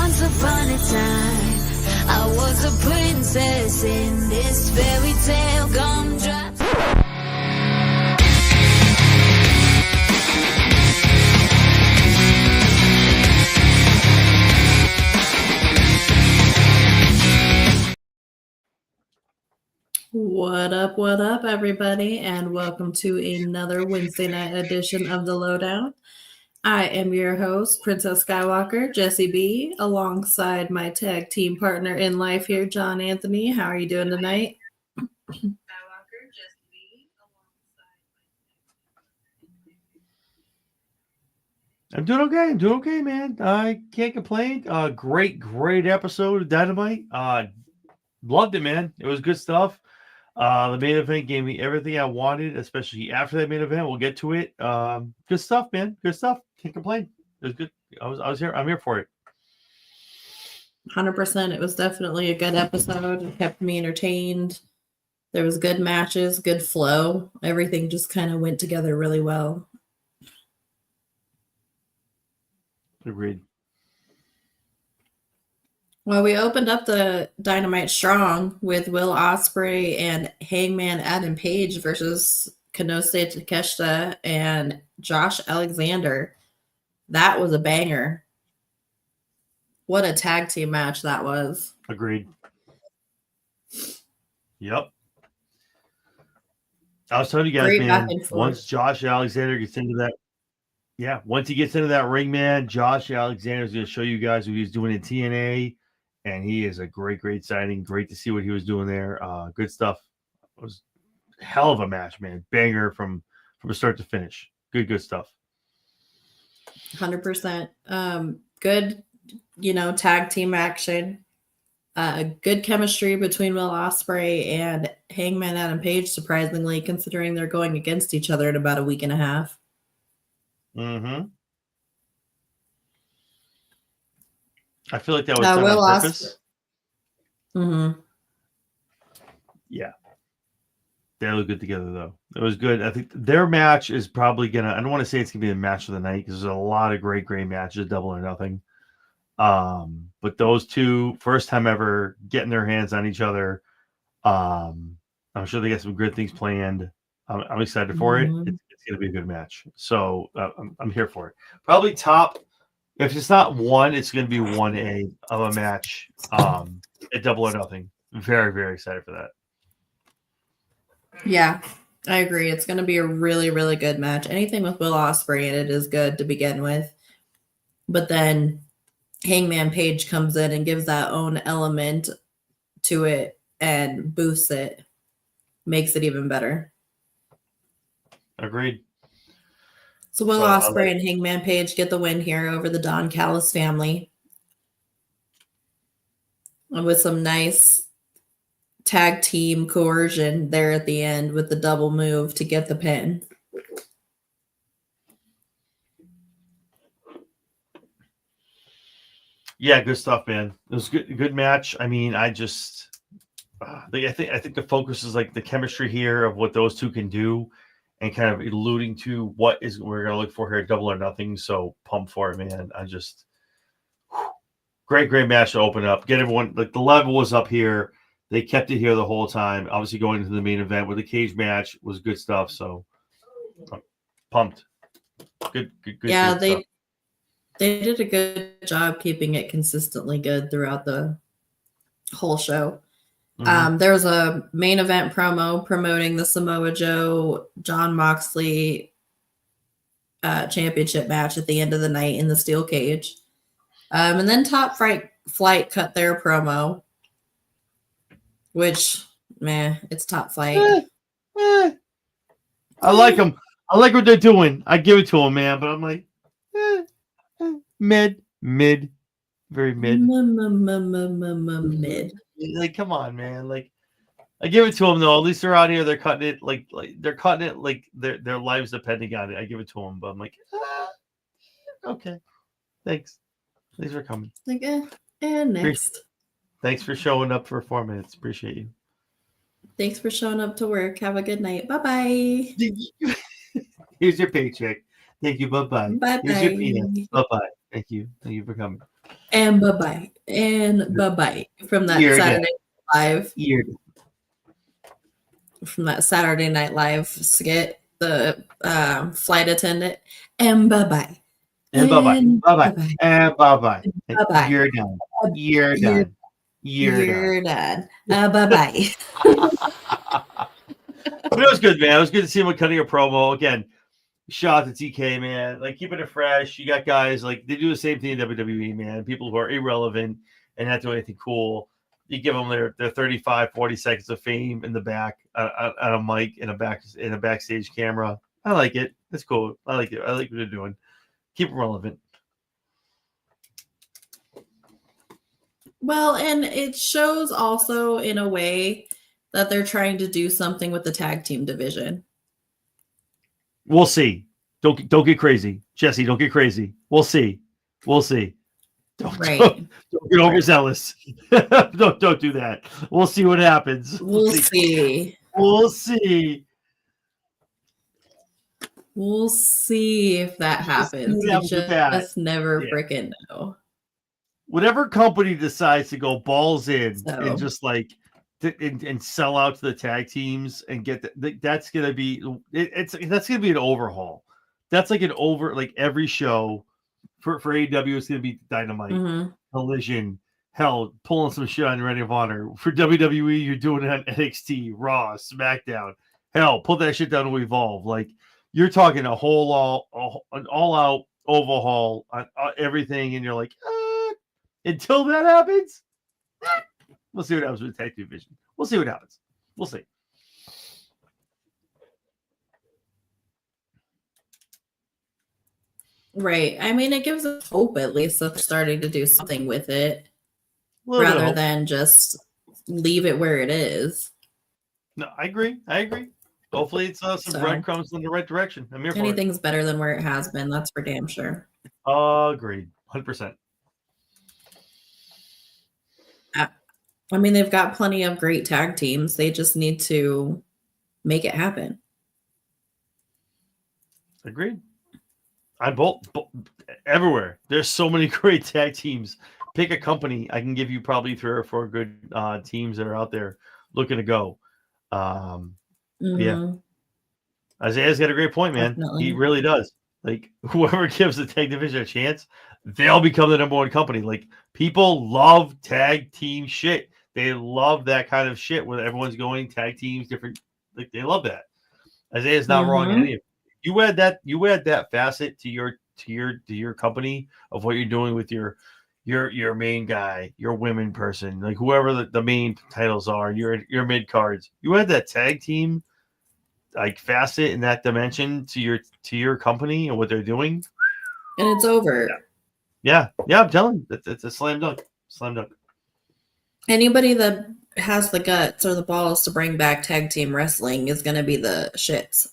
Once upon a time, I was a princess in this fairy tale gumdrop. What up, everybody, and welcome to another Wednesday night edition of the Lowdown. I am your host, Princess Skywalker, Jessie B, alongside my tag team partner in life here, John Anthony. How are you doing tonight? I'm doing okay, man. I can't complain. Great episode of Dynamite. Loved it, man. It was good stuff. The main event gave me everything I wanted, especially after that main event. We'll get to it. Good stuff, man. Good stuff. Can't complain. It was good. I was here. I'm here for it. 100%. It was definitely a good episode. It kept me entertained. There was good matches, good flow. Everything just kind of went together really well. Agreed. Well, we opened up the Dynamite strong with Will Ospreay and Hangman Adam Page versus Konosuke Takeshita and Josh Alexander. That was a banger. What a tag team match that was. Agreed. Yep. I was telling you guys, man, once Josh Alexander gets into that, once he gets into that ring, man, Josh Alexander is going to show you guys what he's doing in TNA, and he is a great signing. Great to see what he was doing there. Good stuff. It was a hell of a match, man. Banger from start to finish. Good stuff. 100%. Good, tag team action. Good chemistry between Will Ospreay and Hangman Adam Page, surprisingly, considering they're going against each other in about a week and a half. Mm-hmm. I feel like that was done on purpose. Mm-hmm. Yeah. They look good together, though. It was good. I think their match is probably I don't want to say it's going to be the match of the night because there's a lot of great matches, Double or Nothing. But those two, first time ever getting their hands on each other. I'm sure they got some good things planned. I'm excited for it. It's going to be a good match. So I'm here for it. Probably top, if it's not one, it's going to be 1A of a match at Double or Nothing. Very excited for that. Yeah, I agree. It's going to be a really good match. Anything with Will Ospreay in it is good to begin with. But then Hangman Page comes in and gives that own element to it and boosts it. Makes it even better. Agreed. So Will Ospreay and Hangman Page get the win here over the Don Callis family. With some nice tag team coercion there at the end with the double move to get the pin. Yeah, good stuff, man. It was good match. I mean, I think the focus is like the chemistry here of what those two can do, and kind of alluding to what is we're gonna look for here at Double or Nothing. So pumped for it, man. Great match to open up. Get everyone, like, the level was up here. They kept it here the whole time. Obviously, going into the main event with the cage match was good stuff. So pumped. Good. Yeah, good they stuff. They did a good job keeping it consistently good throughout the whole show. Mm-hmm. There was a main event promo promoting the Samoa Joe, Jon Moxley championship match at the end of the night in the steel cage. And then Top Flight cut their promo, which, it's Top Flight. I like them. I like what they're doing. I give it to them, man. But I'm like, mid, very mid. Mid. Like, come on, man. Like, I give it to them though. At least they're out here. They're cutting it like they're cutting it like their lives depending on it. I give it to them, but I'm like, okay, thanks for coming. Like, and next. Thanks for showing up for 4 minutes. Appreciate you. Thanks for showing up to work. Have a good night. Bye-bye. Here's your paycheck. Thank you. Bye-bye. Bye-bye. Here's your peanuts. Bye-bye. Thank you for coming. And bye-bye. And bye-bye. From that You're Saturday Night Live. You're From that Saturday Night Live skit, the flight attendant. And bye-bye. And bye-bye. Bye-bye. Bye-bye. And bye-bye. And Bye-bye. you're done. You're You're, done. You're done. you're done. Bye-bye. But it was good, man. It was good to see him cutting a promo. Again, shout out to TK, man. Like, keeping it fresh. You got guys, like, they do the same thing in WWE, man. People who are irrelevant and not doing anything cool. You give them their 35, 40 seconds of fame in the back on a mic in a backstage camera. I like it. It's cool. I like it. I like what they're doing. Keep it relevant. Well, and it shows also in a way that they're trying to do something with the tag team division. We'll see. Don't get crazy, Jesse. Don't get crazy. We'll see. We'll see. Don't get overzealous. don't do that. We'll see what happens. We'll see. We'll see. We'll see if that happens. You just never freaking know. Whatever company decides to go balls in and just like and sell out to the tag teams and get that's gonna be that's gonna be an overhaul. That's like every show for AEW is gonna be Dynamite, Collision, hell, pulling some shit on Ring of Honor. For WWE, you're doing it on NXT, Raw, SmackDown. Hell, put that shit down to Evolve. Like, you're talking an all-out overhaul on everything, and you're like, until that happens, we'll see what happens with the tag division. We'll see what happens. We'll see. Right. I mean, it gives us hope at least that they're starting to do something with it rather than just leave it where it is. No, I agree. Hopefully it's some breadcrumbs in the right direction. I'm here for anything's better than where it has been. That's for damn sure. Agreed. 100%. I mean, they've got plenty of great tag teams. They just need to make it happen. Agreed. I both everywhere. There's so many great tag teams. Pick a company. I can give you probably 3 or 4 good teams that are out there looking to go. Yeah. Isaiah's got a great point, man. Definitely. He really does. Like, whoever gives the tag division a chance, they'll become the number 1 company. Like, people love tag team shit. They love that kind of shit where everyone's going tag teams, different. Like, they love that. Isaiah's not wrong in any of it. You add that facet to your company of what you're doing with your main guy, your women person, like whoever the main titles are, your mid cards. You add that tag team like facet in that dimension to your company and what they're doing, and it's over. Yeah, I'm telling you, it's a slam dunk. Anybody that has the guts or the balls to bring back tag team wrestling is going to be the shits.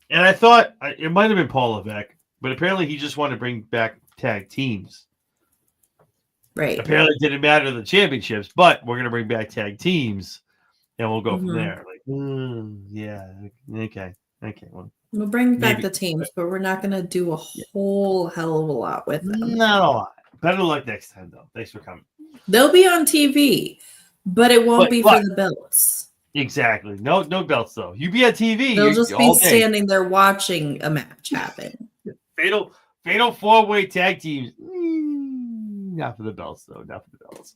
And I thought it might have been Paul Levesque, but apparently he just wanted to bring back tag teams. Right. Apparently it didn't matter the championships, but we're going to bring back tag teams, and we'll go from there. Like, yeah, okay. Well, we'll bring back the teams, but we're not going to do a whole hell of a lot with them. Not a lot. Better luck next time, though. Thanks for coming. They'll be on TV, but it won't be for the belts. Exactly. No belts though. You be on TV. They'll just be standing there watching a match happen. Fatal 4-way tag teams. Not for the belts though. Not for the belts.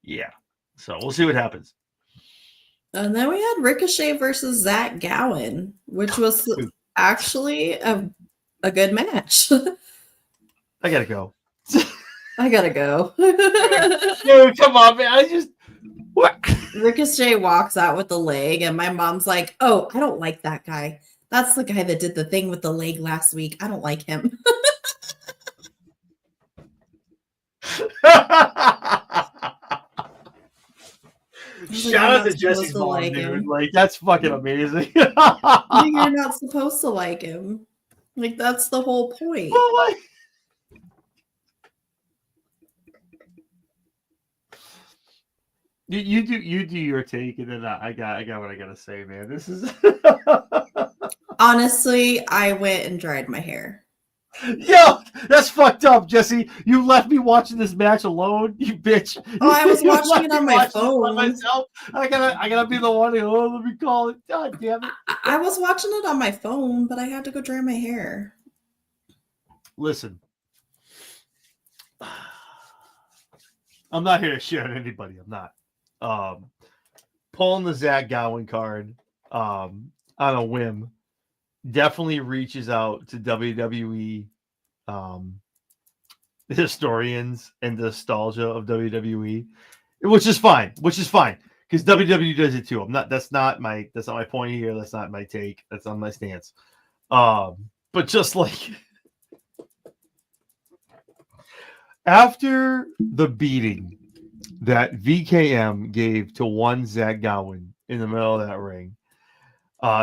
Yeah. So we'll see what happens. And then we had Ricochet versus Zach Gowen, which was actually a good match. I gotta go. Dude, come on, man. What? Ricochet walks out with the leg, and my mom's like, "Oh, I don't like that guy. That's the guy that did the thing with the leg last week. I don't like him." Shout out to Jesse's mom, dude. Like, that's fucking amazing. You're not supposed to like him. Like, that's the whole point. Well, like, you do your take, and then I got what I gotta say, man. This is honestly, I went and dried my hair. Yo, that's fucked up, Jesse. You left me watching this match alone, you bitch. Oh, I was You watching left it me on my watching it by phone. myself. I gotta be the one. Let me call it. God damn it. I was watching it on my phone, but I had to go dry my hair. Listen, I'm not here to shit on anybody. I'm not. Pulling the Zach Gowen card on a whim definitely reaches out to WWE historians and the nostalgia of WWE, which is fine. Because WWE does it too. That's not my point here. That's not my take. That's not my stance. But just like after the beating that VKM gave to one Zach Gowen in the middle of that ring,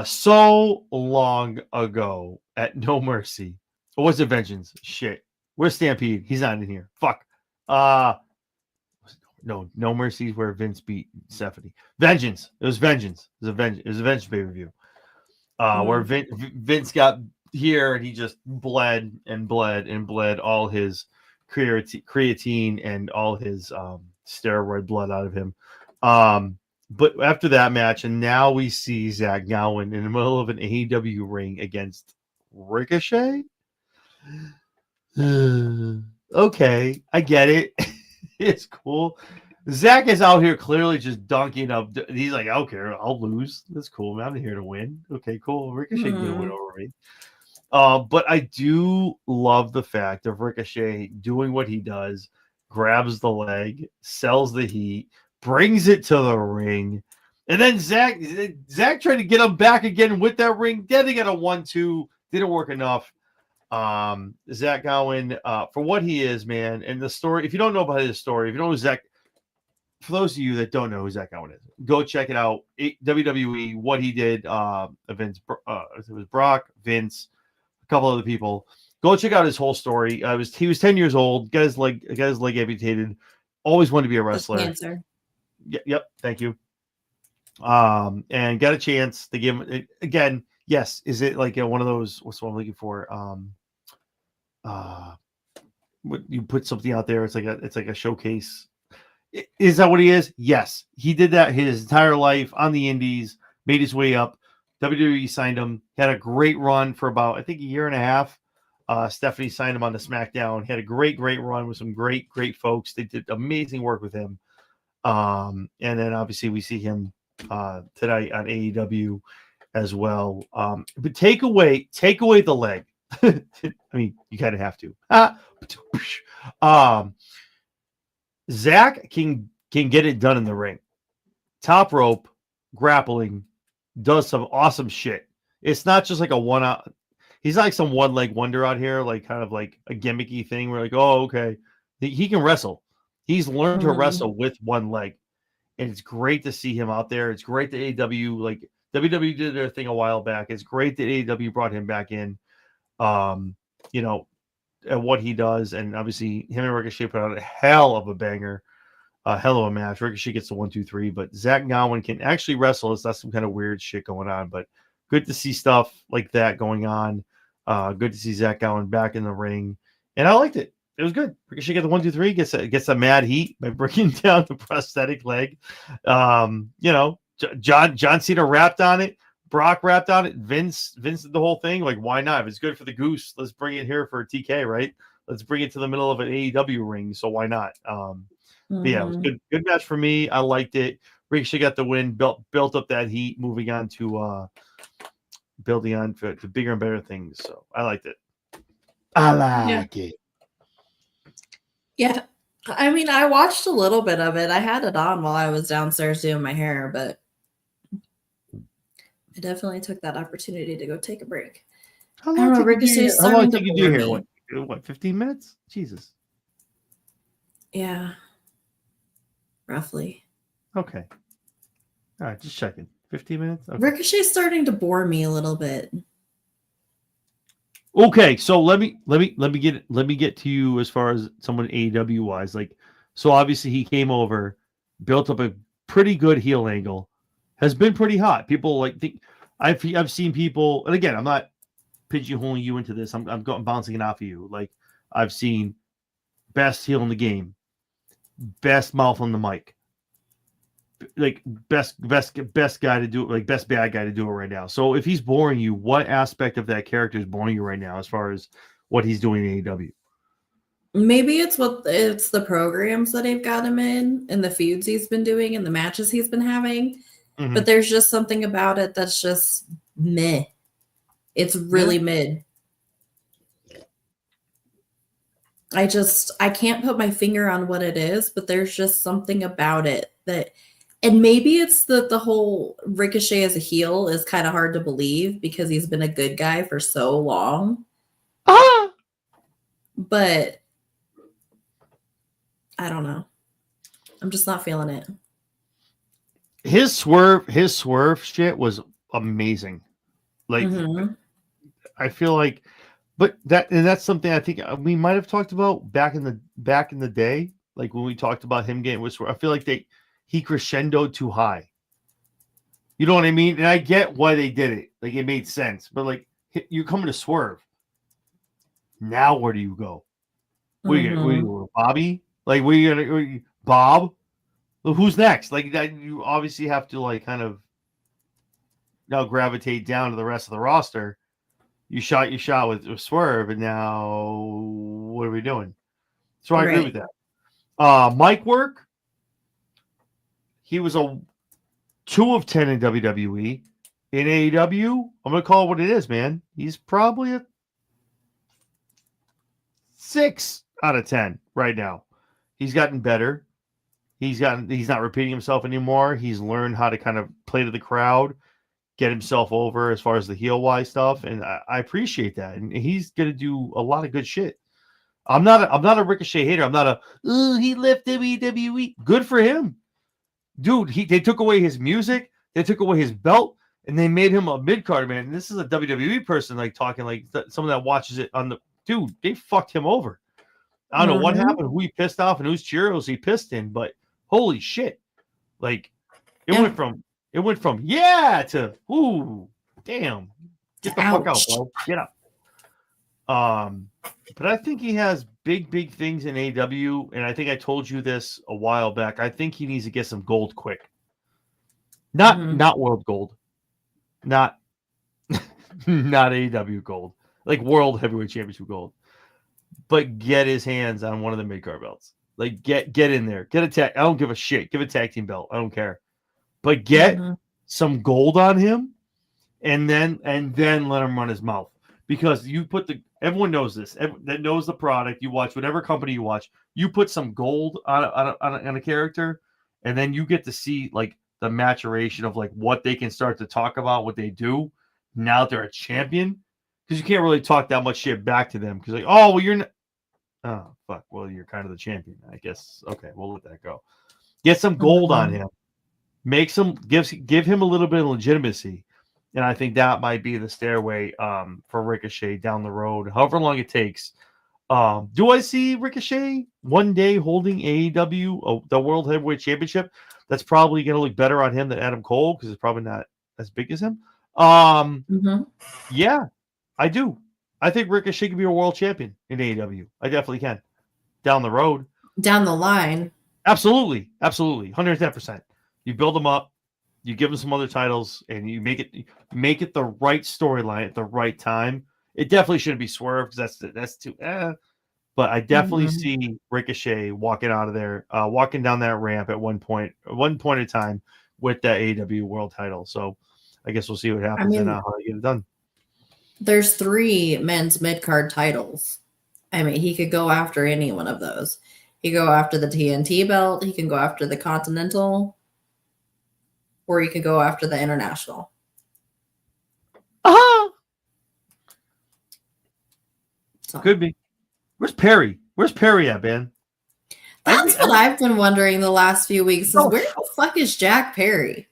so long ago at No Mercy. Or was it Vengeance? Shit. Where's Stampede? He's not in here. Fuck. No Mercy is where Vince beat Stephanie. Vengeance. It was Vengeance. It was a Vengeance pay-per-view. Where Vince got here and he just bled all his creatine and all his steroid blood out of him. But after that match, and now we see Zach Gowen in the middle of an AEW ring against Ricochet. Okay, I get it. It's cool. Zach is out here clearly just dunking up. He's like, I don't care. I'll lose. That's cool, man. I'm here to win. Okay, cool. Ricochet can win over me. But I do love the fact of Ricochet doing what he does, grabs the leg, sells the heat, brings it to the ring, and then Zach tried to get him back again with that ring. Then they got a 1-2. Didn't work enough. Zach Gowen, for what he is, man, and the story. If you don't know about his story, if you don't know Zach, for those of you that don't know who Zach Gowen is, go check it out. WWE, what he did. Vince, it was Brock, Vince, a couple other people. Go check out his whole story. He was 10 years old, got his leg amputated. Always wanted to be a wrestler. Cancer. Yep. Thank you. And got a chance to give him again. Yes. Is it like one of those? What's what I'm looking for? You put something out there. It's like a showcase. Is that what he is? Yes. He did that his entire life on the indies, made his way up. WWE signed him, had a great run for about, I think, a year and a half. Stephanie signed him on the SmackDown. He had a great run with some great folks. They did amazing work with him. And then obviously we see him tonight on AEW as well. But take away the leg. I mean, you kind of have to. Zach can get it done in the ring. Top rope, grappling, does some awesome shit. It's not just like a one-out. He's not like some one-leg wonder out here, like kind of like a gimmicky thing. We're like, oh, okay. He can wrestle. He's learned to wrestle with one leg. And it's great to see him out there. It's great that AEW, like WWE did their thing a while back. It's great that AEW brought him back in, at what he does. And obviously him and Ricochet put out a hell of a banger, a hell of a match. Ricochet gets the 1-2-3, but Zach Gowen can actually wrestle. It's not some kind of weird shit going on, but good to see stuff like that going on. Good to see Zach Gowen back in the ring. And I liked it. It was good. Ricochet gets the 1-2-3, gets a mad heat by breaking down the prosthetic leg. John Cena rapped on it. Brock rapped on it. Vince did the whole thing. Like, why not? If it's good for the goose, let's bring it here for TK, right? Let's bring it to the middle of an AEW ring. So why not? But yeah, it was good match for me. I liked it. Ricochet got the win, built up that heat, moving on to building on to bigger and better things. So I liked it. I like it. Yeah. I mean, I watched a little bit of it. I had it on while I was downstairs doing my hair, but I definitely took that opportunity to go take a break. How long did you do here? What, 15 minutes? Jesus. Yeah. Roughly. Okay. All right, just checking. 15 minutes? Okay. Ricochet's starting to bore me a little bit. Okay, so let me get to you as far as someone AEW wise. Like, so obviously he came over, built up a pretty good heel angle, has been pretty hot. People like think I've seen people, and again, I'm not pigeonholing you into this. I'm bouncing it off of you. Like I've seen best heel in the game, best mouth on the mic, like best guy to do it, like best bad guy to do it right now. So if he's boring you, what aspect of that character is boring you right now as far as what he's doing in AEW? Maybe it's the programs that they've got him in and the feuds he's been doing and the matches he's been having. Mm-hmm. But there's just something about it that's just meh. It's really mid. I can't put my finger on what it is, but there's just something about it that, and maybe it's the whole Ricochet as a heel is kind of hard to believe because he's been a good guy for so long. But I don't know. I'm just not feeling it. His swerve shit was amazing. Like I feel like, but that's something I think we might have talked about back in the day, like when we talked about him getting with swerve. I feel like he crescendoed too high. You know what I mean? And I get why they did it. Like it made sense, but like you're coming to swerve. Now where do you go? Where you go, Bobby? Like where you gonna Bob? Well, who's next? Like that, you obviously have to like kind of now gravitate down to the rest of the roster. You shot with Swerve, and now what are we doing? So I agree with that. Mic work. He was a 2 of 10 in WWE. In AEW, I'm gonna call it what it is, man. He's probably a 6 out of 10 right now. He's gotten better. He's not repeating himself anymore. He's learned how to kind of play to the crowd, get himself over as far as the heel wise stuff, and I appreciate that. And he's gonna do a lot of good shit. I'm not a Ricochet hater. I'm not he left WWE. Good for him, dude. They took away his music, they took away his belt, and they made him a mid card man. And this is a WWE person like talking like someone that watches it on the dude. They fucked him over. I don't know what happened, who he pissed off, and whose Cheerios he pissed in, but holy shit! Like it went from yeah to ooh, damn, get the fuck out, bro, get up. But I think he has big things in AEW, and I think I told you this a while back. I think he needs to get some gold quick, not world gold, not AEW gold, like world heavyweight championship gold. But get his hands on one of the mid-card belts. Like get in there. Get a tag. I don't give a shit. Give a tag team belt. I don't care. But get some gold on him and then let him run his mouth. Because you put everyone knows this. That knows the product. You watch whatever company you watch. You put some gold on a character, and then you get to see like the maturation of like what they can start to talk about, what they do. Now that they're a champion. Because you can't really talk that much shit back to them. Because like, oh well, you're not. Oh fuck! Well, you're kind of the champion, I guess. Okay, we'll let that go. Get some gold on him. Give him a little bit of legitimacy, and I think that might be the stairway for Ricochet down the road, however long it takes. Do I see Ricochet one day holding AEW, the World Heavyweight Championship? That's probably going to look better on him than Adam Cole because it's probably not as big as him. Yeah, I do. I think Ricochet can be a world champion in AEW. I definitely can. Down the road. Down the line. Absolutely. 110%. You build them up, you give them some other titles, and you make it the right storyline at the right time. It definitely shouldn't be Swerve because that's too but I definitely see Ricochet walking out of there, walking down that ramp at one point in time with that AEW world title. So I guess we'll see what happens and how they get it done. There's 3 men's mid-card titles. I mean, he could go after any one of those. He could go after the TNT belt. He can go after the Continental. Or he could go after the International. So. Could be. Where's Perry? Where's Perry at, man? That's what I've been wondering the last few weeks. Where the fuck is Jack Perry?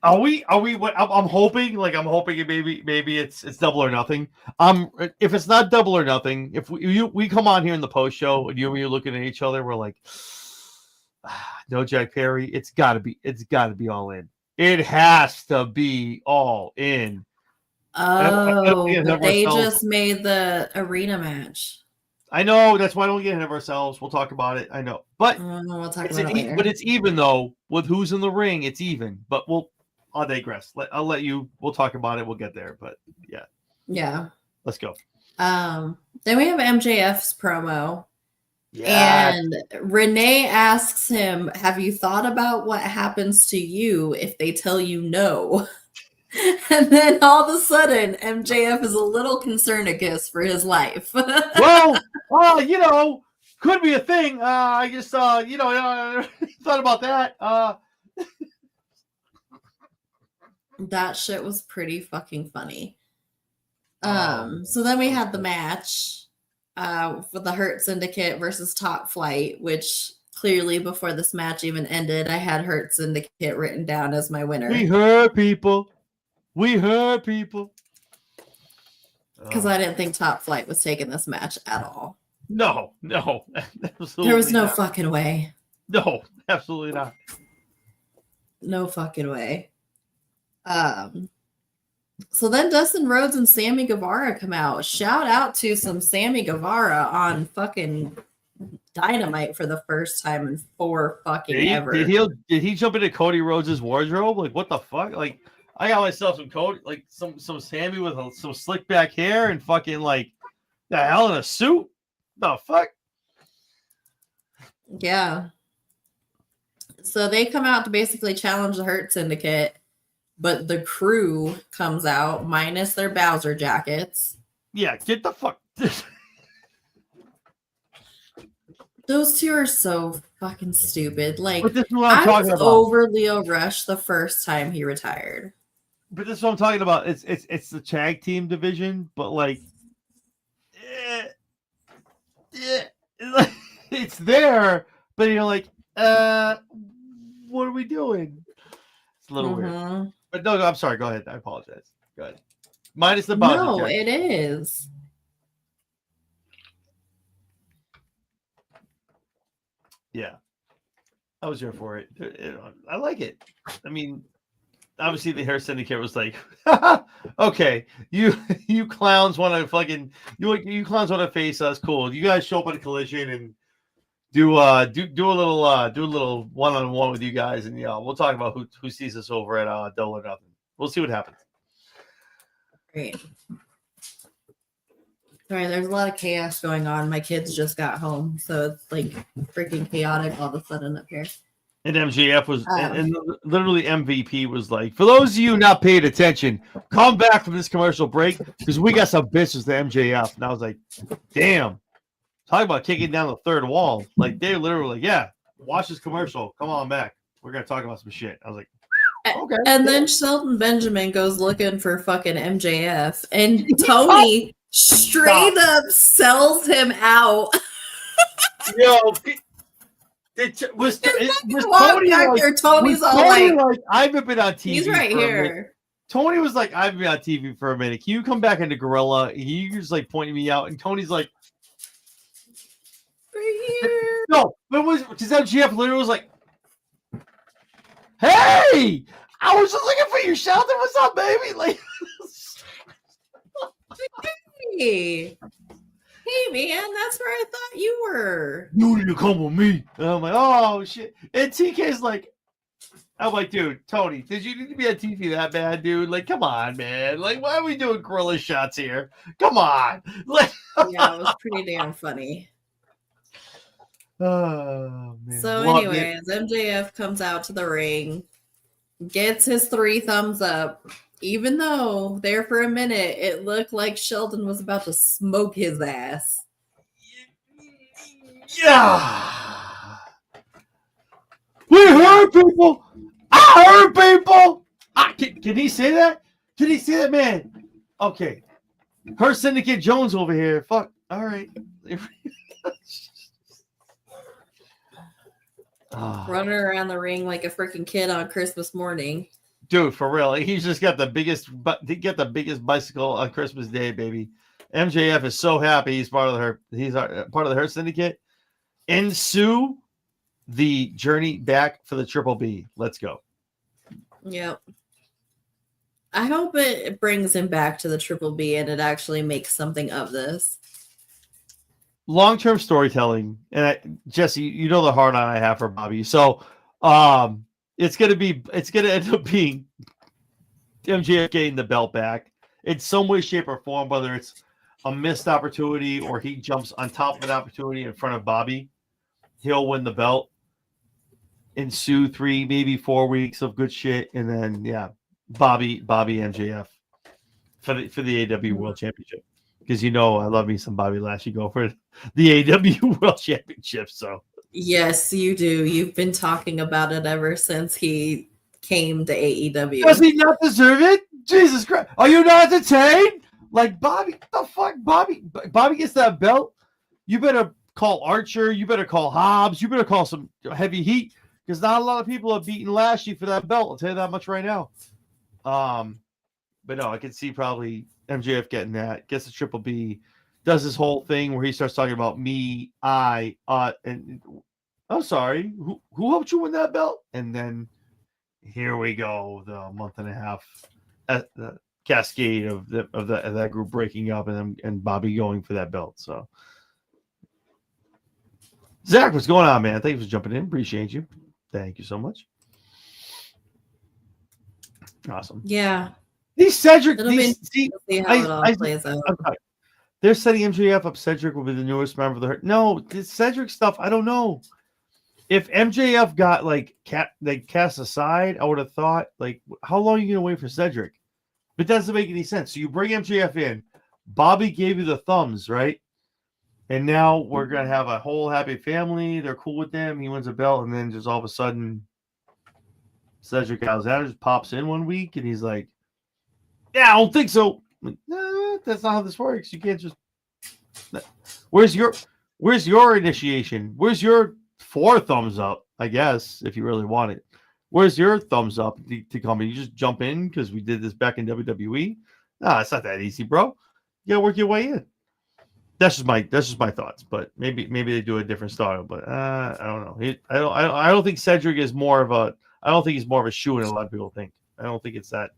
Are we? I'm hoping maybe it's Double or Nothing. If it's not Double or Nothing, if we come on here in the post show and you're looking at each other, we're like, no Jack Perry. It's got to be all in. It has to be all in. Oh, get ahead but of they ourselves. just made the arena match. I know, that's why I don't get ahead of ourselves. We'll talk about it. I know, but We'll talk about it later. but it's even though with who's in the ring, it's even. But I'll digress. I'll let you. We'll talk about it. We'll get there. But yeah, let's go. Then we have MJF's promo. Yeah. And Renee asks him, have you thought about what happens to you if they tell you no? And then all of a sudden, MJF is a little concernicus for his life. Well, could be a thing. I just, thought about that. That shit was pretty fucking funny. So then we had the match for the Hurt Syndicate versus Top Flight, which clearly before this match even ended, I had Hurt Syndicate written down as my winner. We hurt people. Because I didn't think Top Flight was taking this match at all. No, absolutely. There was no not. fucking way. No, absolutely not. No fucking way. So then Dustin Rhodes and Sammy Guevara come out. Shout out to some Sammy Guevara on fucking Dynamite for the first time in ever. Did he jump into Cody Rhodes' wardrobe? Like, what the fuck? Like, I got myself some Cody, like some Sammy with some slick back hair and fucking like the hell in a suit. The fuck? Yeah. So they come out to basically challenge the Hurt Syndicate, but the crew comes out minus their Bowser jackets. Yeah, get the fuck. Those two are so fucking stupid. Like, but this is what I'm talking about. Over Leo Rush the first time he retired. But this is what I'm talking about. It's the tag team division, but like, it's there, but you're like, what are we doing? It's a little weird. But no, I'm sorry. Go ahead. I apologize. Go ahead. Minus the Bowser. No, it is. Yeah, I was here for it. I like it. I mean, obviously the Hair Syndicate was like, okay, you clowns want to fucking you clowns want to face us. Cool. You guys show up on a Collision and do a little one-on-one with you guys, and we'll talk about who sees us over at Double or Nothing. We'll see what happens. Great. Sorry, there's a lot of chaos going on. My kids just got home, so it's like freaking chaotic all of a sudden up here. And MJF was, and literally MVP was like, for those of you not paying attention, come back from this commercial break because we got some bitches to MJF. And I was like, damn, talk about kicking down the third wall. Like they literally like, yeah, watch this commercial. Come on back. We're gonna talk about some shit. I was like, okay. And then Shelton Benjamin goes looking for fucking MJF, and Tony straight up sells him out. Yo. Was Tony like, Tony's all like, I haven't been on TV. He's right here. Tony was like, I've been on TV for a minute. Can you come back into Gorilla? He was like pointing me out, and Tony's like, right here. No, but because MJF literally was like, hey, I was just looking for you, Shelton. What's up, baby? Like, hey, man, that's where I thought you were. You need to come with me. And I'm like, oh, shit. And TK's like, I'm like, dude, Tony, did you need to be on TV that bad, dude? Like, come on, man. Like, why are we doing gorilla shots here? Come on. Like, yeah, it was pretty damn funny. Oh, man. So anyways, MJF comes out to the ring, gets his 3 thumbs up. Even though there for a minute, it looked like Sheldon was about to smoke his ass. Yeah. We hurt people. I hurt people. Can he say that? Can he say that, man? Okay. Her Syndicate Jones over here. Fuck. All right. Running around the ring like a freaking kid on Christmas morning. Dude, for real, he's just got the biggest bicycle on Christmas Day, baby. MJF is so happy he's part of the Hurt Syndicate. Ensue the journey back for the Triple B. Let's go. Yep. I hope it brings him back to the Triple B and it actually makes something of this. Long-term storytelling, and Jesse, you know the hard on I have for Bobby. So, it's gonna end up being MJF getting the belt back in some way, shape, or form, whether it's a missed opportunity or he jumps on top of an opportunity in front of Bobby. He'll win the belt. Ensue 3, maybe 4 weeks of good shit, and then Bobby MJF for the AW World Championship. Because I love me some Bobby Lashley go for the AW World Championship. So yes, you do. You've been talking about it ever since he came to AEW. Does he not deserve it? Jesus Christ! Are you not entertained? Like Bobby, the fuck, Bobby gets that belt. You better call Archer. You better call Hobbs. You better call some heavy heat because not a lot of people are beating Lashley for that belt. I'll tell you that much right now. But no, I can see probably MJF getting that. Gets the Triple B. Does this whole thing where he starts talking about me, and I'm sorry, who helped you win that belt? And then here we go, the month and a half the cascade of that group breaking up and Bobby going for that belt. So Zach, what's going on, man? Thanks for jumping in. Appreciate you. Thank you so much. Awesome. Yeah. These Cedric, see how it all plays out. They're setting MJF up. Cedric will be the newest member of the Hurt. No, this Cedric stuff, I don't know. If MJF got cast aside, I would have thought, how long are you gonna wait for Cedric? But that doesn't make any sense. So you bring MJF in, Bobby gave you the thumbs, right? And now we're gonna have a whole happy family. They're cool with them. He wins a belt, and then just all of a sudden, Cedric Alexander just pops in one week, and he's like, "Yeah, I don't think so." Like, no, that's not how this works. You can't just. Where's your initiation? Where's your 4 thumbs up? I guess if you really want it. Where's your thumbs up to come in? You just jump in because we did this back in WWE. No, it's not that easy, bro. You gotta work your way in. That's just my thoughts. But maybe they do a different style. But I don't know. I don't think Cedric is more of a. I don't think he's more of a shoe than a lot of people think. I don't think it's that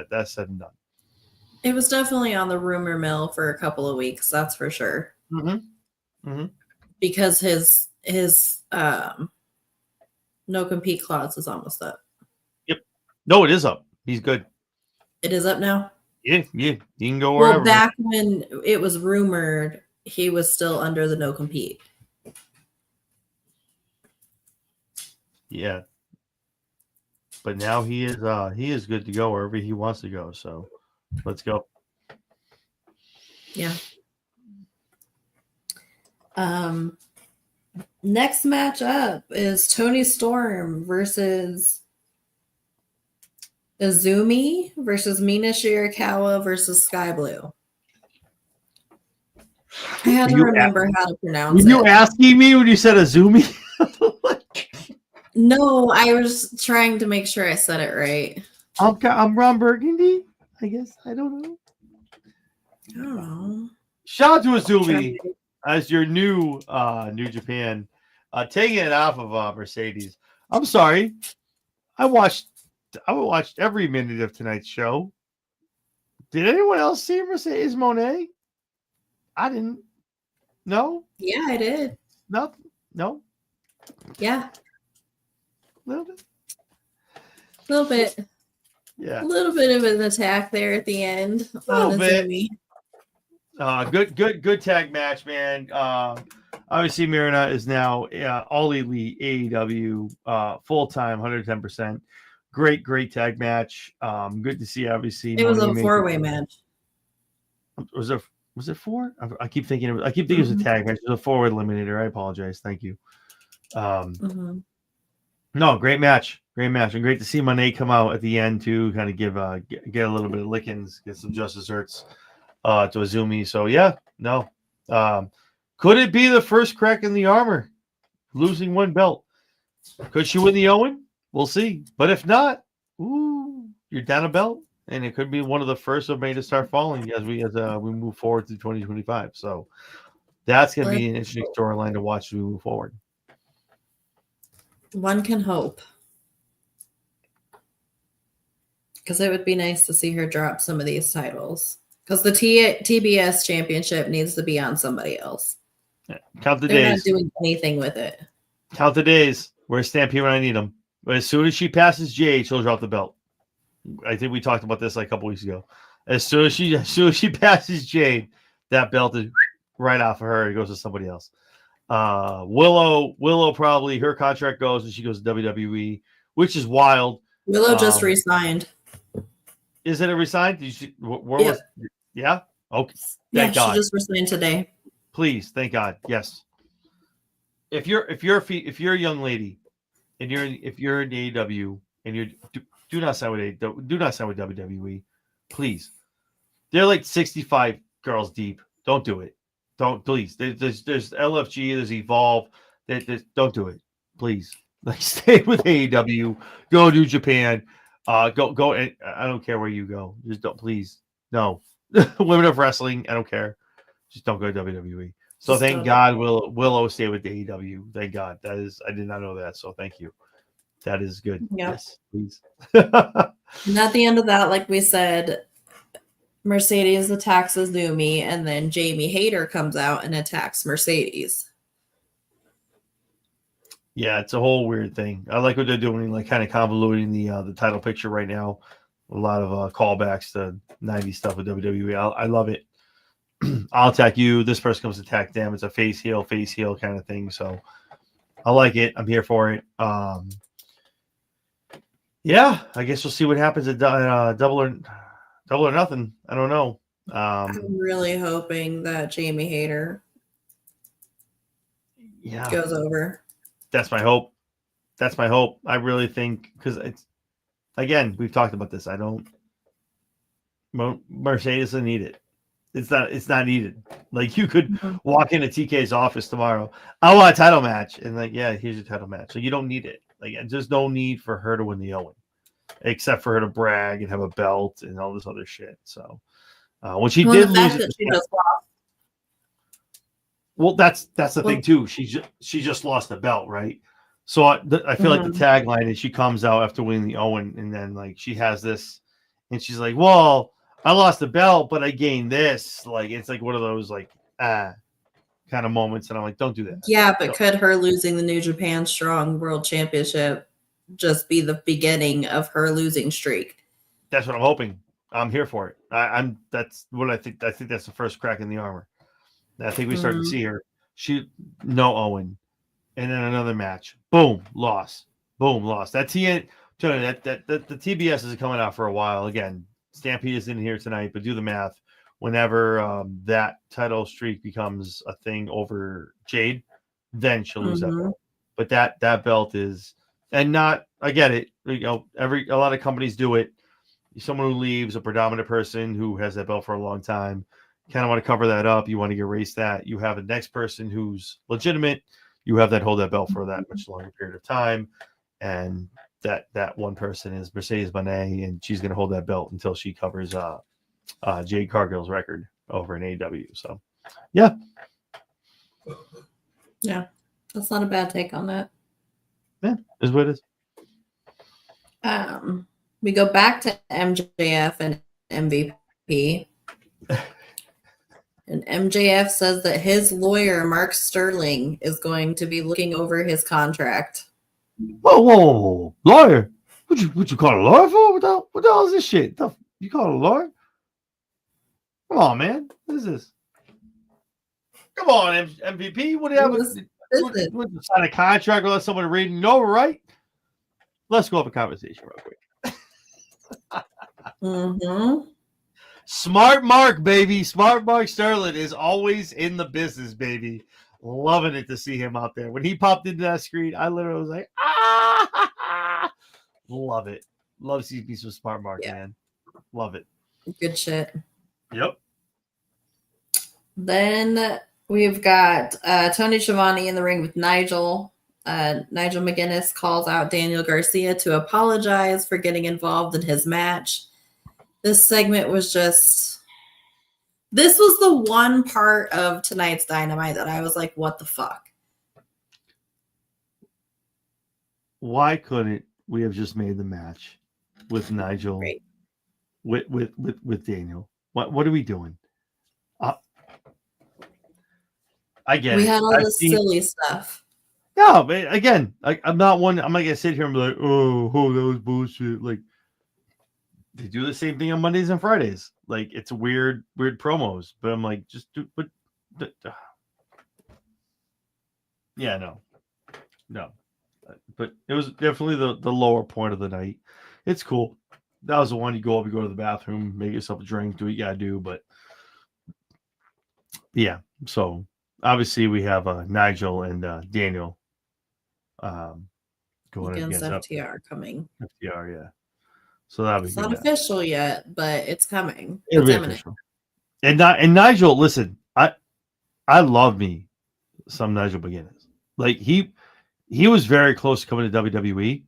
that's said and done. It was definitely on the rumor mill for a couple of weeks, that's for sure. Mm-hmm. Mm-hmm. Because his no compete clause is almost up. Yep. No, it is up. He's good. It is up now? Yeah. You can go wherever. Well, back when it was rumored, he was still under the no compete. Yeah. But now he is good to go wherever he wants to go. So let's go. Yeah. Next match up is Tony Storm versus Izumi versus Mina Shirakawa versus Sky Blue. I had to remember how to pronounce it. Were you asking me when you said Izumi? No, I was trying to make sure I said it right. I'm Ron Burgundy, I guess. I don't know. Shout out to Izumi as your new New Japan, taking it off of Mercedes. I'm sorry. I watched every minute of tonight's show. Did anyone else see Mercedes Moné? I didn't. No? Yeah, I did. Nothing? No? Yeah. A little bit? A little bit. Yeah. A little bit of an attack there at the end. A little bit. Good tag match, man. Obviously, Marina is now all elite AEW, full-time, 110%. Great tag match. Good to see, obviously. It was a 4-way match. Was it 4? I keep thinking it was a tag match. It was a 4-way eliminator. I apologize. Thank you. No, great match. And great to see Monet come out at the end too, kind of get a little bit of lickings, get some just desserts to Izumi. So yeah, no. Could it be the first crack in the armor? Losing one belt. Could she win the Owen? We'll see. But if not, you're down a belt, and it could be one of the first of May to start falling as we move forward to 2025. So that's going to be an interesting storyline to watch as we move forward. One can hope. Because it would be nice to see her drop some of these titles. Because the TBS championship needs to be on somebody else. Yeah. Count the They're days. not doing anything with it. Count the days. Where's Stampede when I need them? But as soon as she passes Jade, she'll drop the belt. I think we talked about this like a couple weeks ago. As soon as she passes Jade, that belt is right off of her. It goes to somebody else. Willow probably her contract goes and she goes to WWE, which is wild. Willow just resigned. Is it a resign? Yeah. Okay. Thank God. She just resigned today. Please, thank God. Yes. If you're a young lady, and if you're in AEW and you do not sign with WWE, please. They're like 65 girls deep. Don't do it. Don't, please. There's LFG. There's Evolve. Don't do it, please. Like, stay with AEW. Go to Japan. Go. And I don't care where you go. Just don't, please. No. Women of wrestling. I don't care. Just don't go to WWE. So thank God Willow stay with AEW. Thank God. I did not know that. So thank you. That is good. Yep. Yes, please. And at the end of that, like we said, Mercedes attacks Azumi, and then Jamie Hayter comes out and attacks Mercedes. Yeah, it's a whole weird thing. I like what they're doing, like kind of convoluting the title picture right now. A lot of callbacks to 90s stuff with WWE. I love it. I'll attack you. This person comes to attack them. It's a face heel kind of thing. So I like it. I'm here for it. Yeah, I guess we'll see what happens at Double or Nothing. I don't know. I'm really hoping that Jamie Hayter goes over. That's my hope. I really think, because it's, again, we've talked about this. Mercedes doesn't need it. It's not needed. Like, you could walk into TK's office tomorrow. I want a title match, and like, yeah, here's your title match. So you don't need it. Like, there's no need for her to win the Owen, except for her to brag and have a belt and all this other shit. So when she did lose it, she just lost. Well, that's the thing too. She just lost the belt, right? So I feel like the tagline is she comes out after winning the Owen, and then like she has this, and she's like, "Well, I lost the belt, but I gained this." Like, it's like one of those like kind of moments, and I'm like, "Don't do that." Yeah, but could her losing the New Japan Strong World Championship just be the beginning of her losing streak? That's what I'm hoping. I'm here for it. That's what I think. I think that's the first crack in the armor. I think we start to see her. No Owen, and then another match. Boom, loss. Boom, loss. That the TBS is coming out for a while. Again, Stampede is in here tonight, but do the math. Whenever that title streak becomes a thing over Jade, then she'll lose that belt. But that belt is, and not. I get it. You know, a lot of companies do it. Someone who leaves, a predominant person who has that belt for a long time, kind of want to cover that up. You want to erase that. You have the next person who's legitimate. You have that hold that belt for that much longer period of time, and that one person is Mercedes Moné, and she's going to hold that belt until she covers Jade Cargill's record over in AEW. So, yeah, that's not a bad take on that. Yeah, is what it is. We go back to MJF and MVP. And MJF says that his lawyer, Mark Sterling, is going to be looking over his contract. Whoa. Lawyer? What you call a lawyer for? What the hell is this shit? You call a lawyer? Come on, man. What is this? Come on, MVP. What do you have? Would you sign a contract or let someone read it over, right? Let's go have a conversation real quick. Smart Mark, baby. Smart Mark Sterling is always in the business, baby. Loving it to see him out there. When he popped into that screen, I literally was like, ah! Love it. Love seeing me some Smart Mark, man. Love it. Good shit. Yep. Then we've got Tony Schiavone in the ring with Nigel. Nigel McGuinness calls out Daniel Garcia to apologize for getting involved in his match. This segment was just... This was the one part of tonight's Dynamite that I was like, what the fuck? Why couldn't we have just made the match with Nigel with Daniel. What are we doing? I get We it. had all I've this seen, silly stuff. yeah, but again, I'm not one. I'm not gonna sit here and be like, oh, that was bullshit. Like they do the same thing on Mondays and Fridays. Like it's weird promos. But I'm like, just do. But yeah, no. But it was definitely the lower point of the night. It's cool. That was the one you go to the bathroom, make yourself a drink, do what you gotta do. But yeah, so obviously we have Nigel and Daniel going Against against FTR coming. FTR, yeah. So that'll be It's good. not official yet, but it's coming. It'll It's be imminent. official. And Nigel, listen, I love me some Nigel McGuinness. Like he was very close to coming to WWE,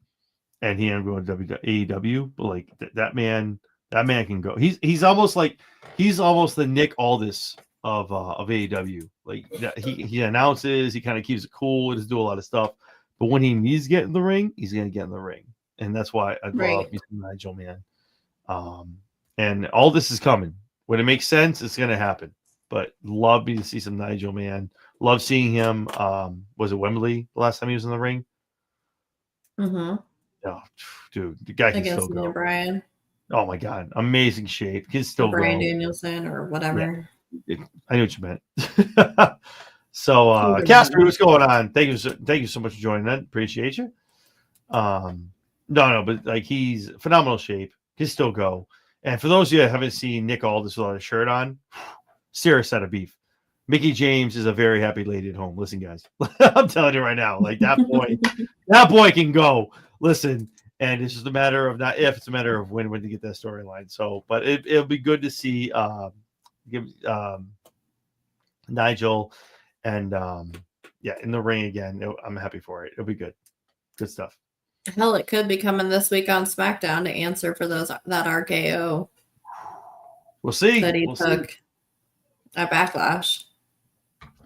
and he ended up going to AEW. But like that man can go. He's almost the Nick Aldis of AEW. Like he announces, he kind of keeps it cool, he doesn't do a lot of stuff. But when he needs to get in the ring, he's gonna get in the ring, and that's why I love me some Nigel, man. And all this is coming. When it makes sense, it's gonna happen. But love me to see some Nigel, man. Love seeing him. Was it Wembley the last time he was in the ring? Mm-hmm. Oh, dude, the guy can Against still me go. and Brian. Oh my god, amazing shape. Can still Brian go. Danielson or whatever. Yeah, I knew what you meant. So, Casper, what's going on? Thank you so much for joining. That appreciate you. No, but like he's phenomenal shape. Can still go. And for those of you that haven't seen Nick Aldis without a shirt on, serious set of beef. Mickey James is a very happy lady at home. Listen, guys, I'm telling you right now, like that boy can go. Listen, and it's just a matter of not if, it's a matter of when to get that storyline. So, but it'll be good to see Nigel and in the ring again. I'm happy for it. It'll be good. Good stuff. Hell, it could be coming this week on SmackDown to answer for that RKO. We'll see. That he took at Backlash.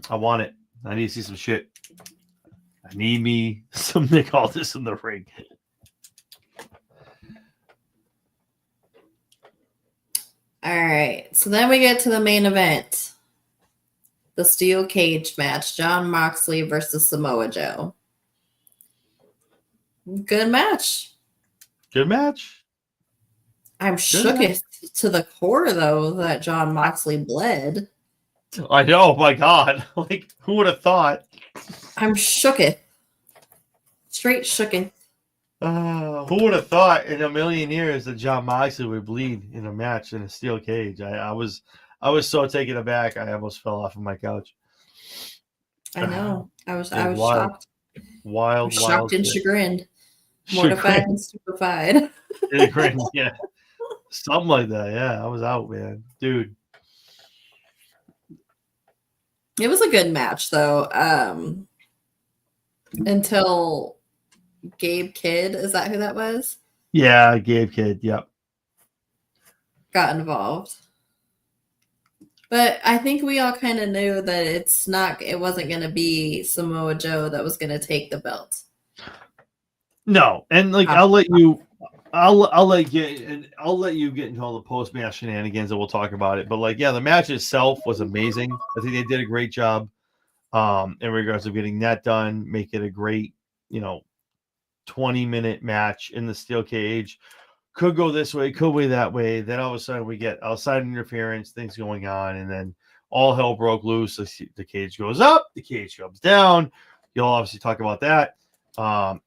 I want it. I need to see some shit. I need me some Nick Aldis in the ring. All right. So then we get to the main event. The steel cage match. Jon Moxley versus Samoa Joe. Good match. Good match. I'm shook to the core, though, that Jon Moxley bled. I know. My God. Like, who would have thought? I'm shooketh. Straight shooketh. Who would have thought in a million years that Jon Moxley would bleed in a match in a steel cage? I was so taken aback. I almost fell off of my couch. I know. I was wild. shocked. Wild, shocked and shit. chagrined. Mortified and stupefied. Yeah. Something like that. Yeah, I was out, man. Dude. It was a good match, though. Until Gabe Kidd, is that who that was? Yeah, Gabe Kidd, yep. Got involved. But I think we all kind of knew that it wasn't going to be Samoa Joe that was going to take the belt. No, and like I'll let you get into all the post-match shenanigans and we'll talk about it. But like, yeah, the match itself was amazing. I think they did a great job in regards to getting that done, make it a great, 20-minute match in the steel cage. Could go this way, could go that way. Then all of a sudden we get outside interference, things going on, and then all hell broke loose. The cage goes up, the cage comes down. You'll obviously talk about that.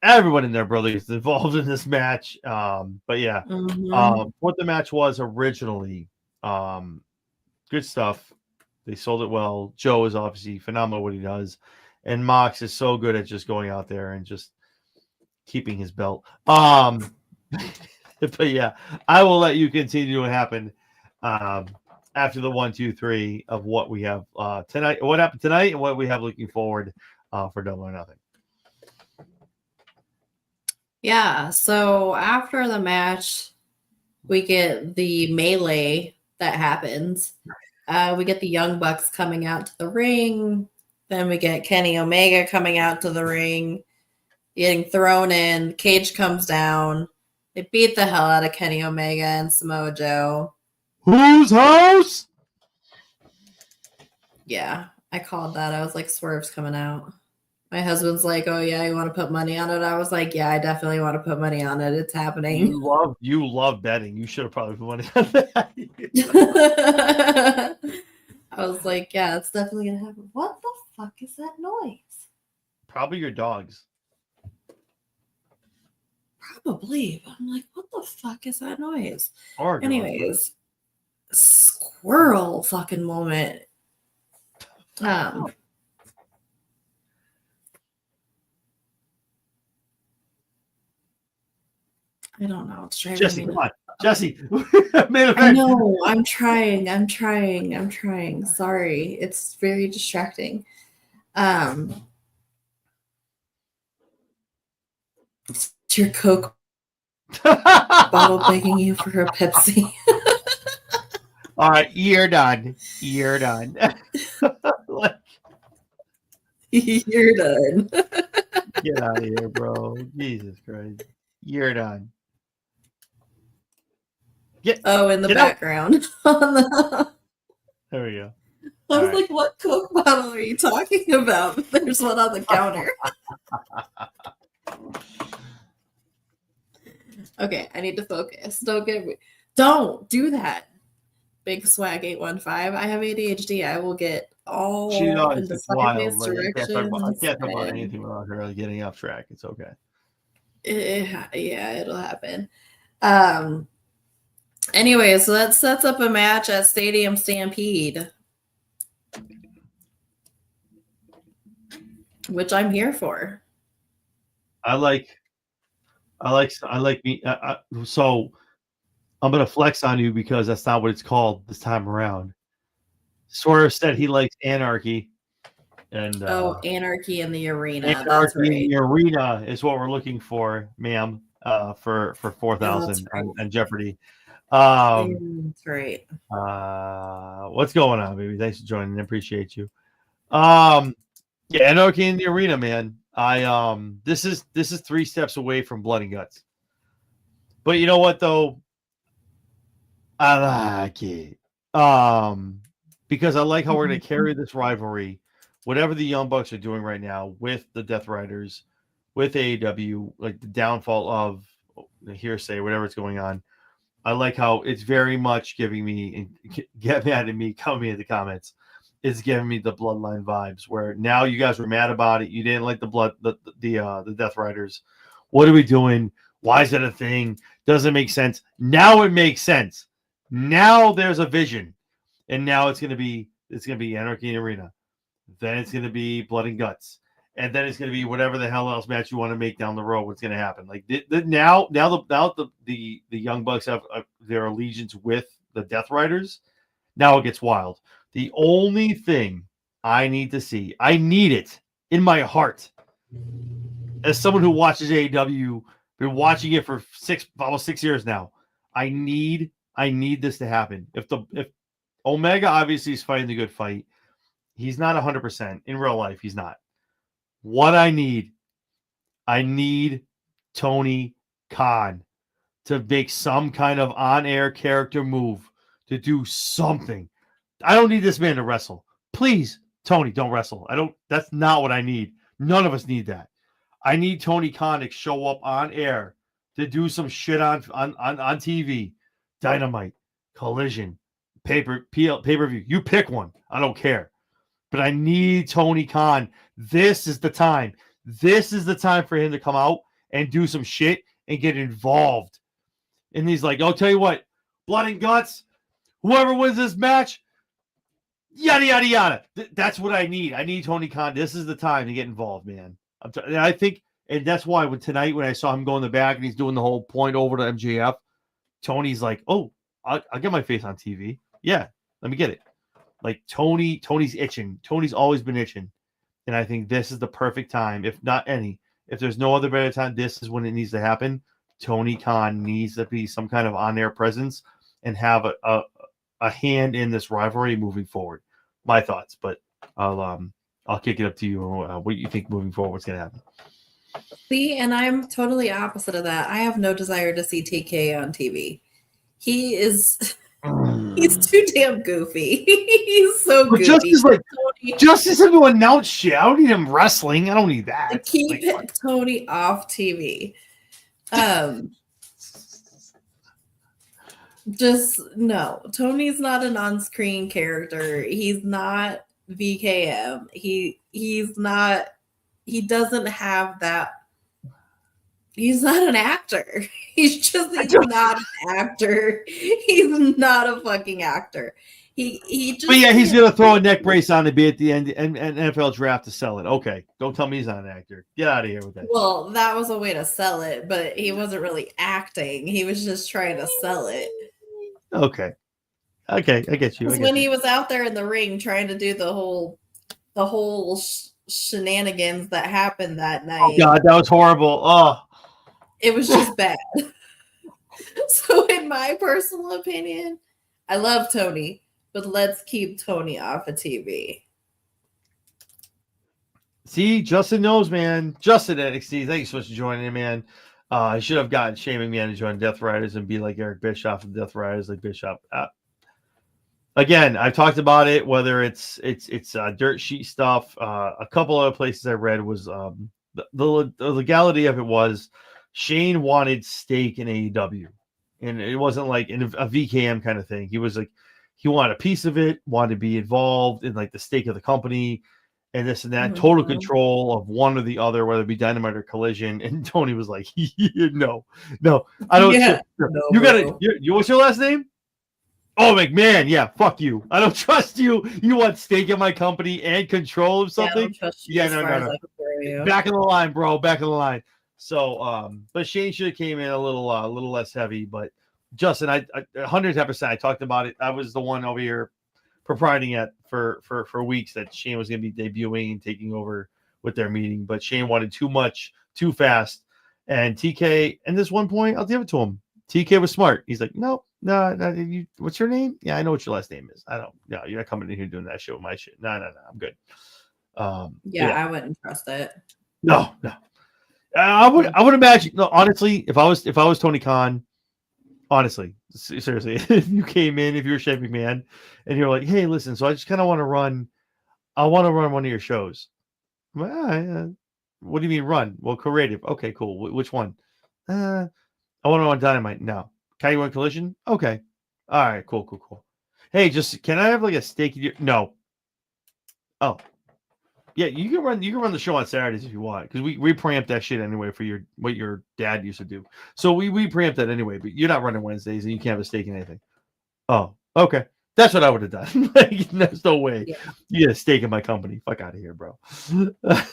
Everyone in their brother is involved in this match. But yeah, what the match was originally, good stuff. They sold it well. Joe is obviously phenomenal what he does, and Mox is so good at just going out there and just keeping his belt. But yeah, I will let you continue what happened after the 1, 2, 3 of what we have tonight. What happened tonight, and what we have looking forward for Double or Nothing. Yeah, so after the match, we get the melee that happens. We get the Young Bucks coming out to the ring. Then we get Kenny Omega coming out to the ring, getting thrown in. Cage comes down. They beat the hell out of Kenny Omega and Samoa Joe. Whose house? Yeah, I called that. I was like, Swerve's coming out. My husband's like, oh yeah, you want to put money on it? I was like, yeah, I definitely want to put money on it. It's happening. You love betting. You should have probably put money on that. I was like, yeah, it's definitely gonna happen. What the fuck is that noise? Probably your dogs. Probably, but I'm like, what the fuck is that noise? Or Anyways, squirrel fucking moment. I don't know. It's driving Jesse, me come on. nuts. Jesse. I know. I'm trying. Sorry. It's very distracting. It's your Coke bottle begging you for a Pepsi. All right, you're done. You're done. You're done. Get out of here, bro. Jesus Christ. You're done. In the background. There we go. I was like, what Coke bottle are you talking about? There's one on the counter. Okay, I need to focus. Don't do that. Big Swag 815. I have ADHD. I will get all into sideways directions. I can't talk about anything without her getting off track. It's okay. Yeah, it'll happen. Anyway, so that sets up a match at Stadium Stampede, which I'm here for. I like me. So I'm gonna flex on you because that's not what it's called this time around. Swerve said he likes Anarchy, and Anarchy in the Arena. Anarchy that's right. in the Arena is what we're looking for, ma'am. For 4,000 on Jeopardy. That's right. What's going on, baby? Thanks for joining. I appreciate you. Yeah, Anarchy in the Arena, man. This is 3 steps away from Blood and Guts. But you know what though? I like it. Because I like how we're gonna carry this rivalry, whatever the Young Bucks are doing right now with the Death Riders, with AEW, like the downfall of the hearsay, whatever is going on. I like how it's very much giving me, and get mad at me, come me in the comments. It's giving me the Bloodline vibes where now you guys were mad about it. You didn't like the Death Riders. What are we doing? Why is that a thing? Doesn't make sense. Now it makes sense. Now there's a vision. And now it's gonna be Anarchy in Arena. Then it's gonna be Blood and Guts. And then it's gonna be whatever the hell else match you want to make down the road. What's gonna happen? Like now the Young Bucks have their allegiance with the Death Riders. Now it gets wild. The only thing I need to see, I need it in my heart, as someone who watches AEW, been watching it for almost 6 years now. I need this to happen. If Omega obviously is fighting the good fight, he's not 100% in real life. He's not. What I need Tony Khan to make some kind of on-air character move, to do something. I don't need this man to wrestle. Please, Tony, don't wrestle. That's not what I need. None of us need that. I need Tony Khan to show up on air to do some shit on TV. Dynamite, Collision, pay-per-view. You pick one. I don't care. But I need Tony Khan. This is the time. This is the time for him to come out and do some shit and get involved. And he's like, I'll tell you what, Blood and Guts, whoever wins this match, yada, yada, yada. That's what I need. I need Tony Khan. This is the time to get involved, man. I think, and that's why tonight when I saw him go in the back and he's doing the whole point over to MJF, Tony's like, oh, I'll get my face on TV. Yeah, let me get it. Like Tony's itching. Tony's always been itching. And I think this is the perfect time, if there's no other better time, this is when it needs to happen. Tony Khan needs to be some kind of on-air presence and have a hand in this rivalry moving forward. My thoughts, but I'll kick it up to you. What you think moving forward? What's going to happen? See, and I'm totally opposite of that. I have no desire to see TK on TV. He is he's too damn goofy. He's so But goofy. Tony, just as to announce shit. I don't need him wrestling. I don't need that. keep Like, Tony off TV. Just no. Tony's not an on-screen character. He's not VKM. He's not. He doesn't have that. He's not an actor. He's not an actor. He's not a fucking actor. He just. but yeah, he's gonna throw a neck brace on to be at the end and NFL draft to sell it. Okay, don't tell me he's not an actor. Get out of here with that. Well, that was a way to sell it, but he wasn't really acting. He was just trying to sell it. Okay, I get you. When he was out there in the ring trying to do the whole shenanigans that happened that night. Oh God, that was horrible. Oh, it was just bad. So, in my personal opinion, I love Tony, but let's keep Tony off of TV. See, Justin knows, man. Justin NXT, thank you so much for joining in, man. I should have gotten Shane McMahon to join Death Riders and be like Eric Bischoff and Death Riders, like Bischoff. Again, I've talked about it. Whether it's dirt sheet stuff, a couple other places I read was the legality of it was Shane wanted stake in AEW, and it wasn't like in a VKM kind of thing. He was like he wanted a piece of it, wanted to be involved in like the stake of the company. And this and that, total control of one or the other, whether it be Dynamite or Collision. And Tony was like, no, I don't. Yeah, you gotta. What's your last name? Oh, McMahon. Yeah, fuck you. I don't trust you. You want stake in my company and control of something? Yeah, no. Back in the line, bro. Back in the line. So, but Shane should have came in a little less heavy. But Justin, I 110%. I talked about it. I was the one over here propriety it for weeks that Shane was going to be debuting and taking over with their meeting, but Shane wanted too much too fast, and TK. And this one point, I'll give it to him. TK was smart. He's like, no. You, what's your name? Yeah, I know what your last name is. I don't. No, you're not coming in here doing that shit with my shit. No, I'm good. Yeah, I wouldn't trust it. No. I would imagine. No, honestly, if I was Tony Khan. Honestly, seriously, if you came in, if you were Shane McMahon, and you're like, "Hey, listen, so I just kind of want to run. I want to run one of your shows." What do you mean run? Well, creative. Okay, cool. Which one? I want to run Dynamite. No. Can you run Collision? Okay. All right. Cool. Hey, just can I have like a stake in your? No. Oh. Yeah, you can run the show on Saturdays if you want, because we preempt that shit anyway for what your dad used to do. So we preempt that anyway, but you're not running Wednesdays and you can't have a stake in anything. Oh, okay. That's what I would have done. Like, there's no way. Yeah. You get a stake in my company. Fuck out of here, bro.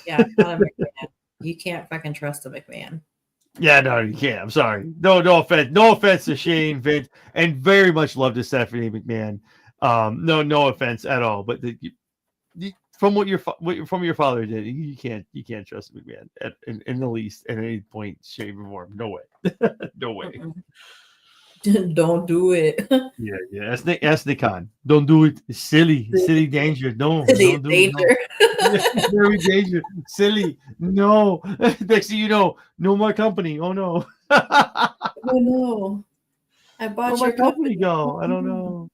Yeah, not a McMahon. You can't fucking trust a McMahon. Yeah, no, you can't. I'm sorry. No offense. No offense to Shane, Vince, and very much love to Stephanie McMahon. No offense at all. But from what your father did, you can't trust McMahon in the least at any point, shape, or form. No way. No way. Don't do it. Yeah. Ask Nikon. Don't do it. It's silly danger. Don't do danger. It. Very dangerous. Silly. No. Next thing you know, no more company. Oh no. Oh no. I bought your company go. I don't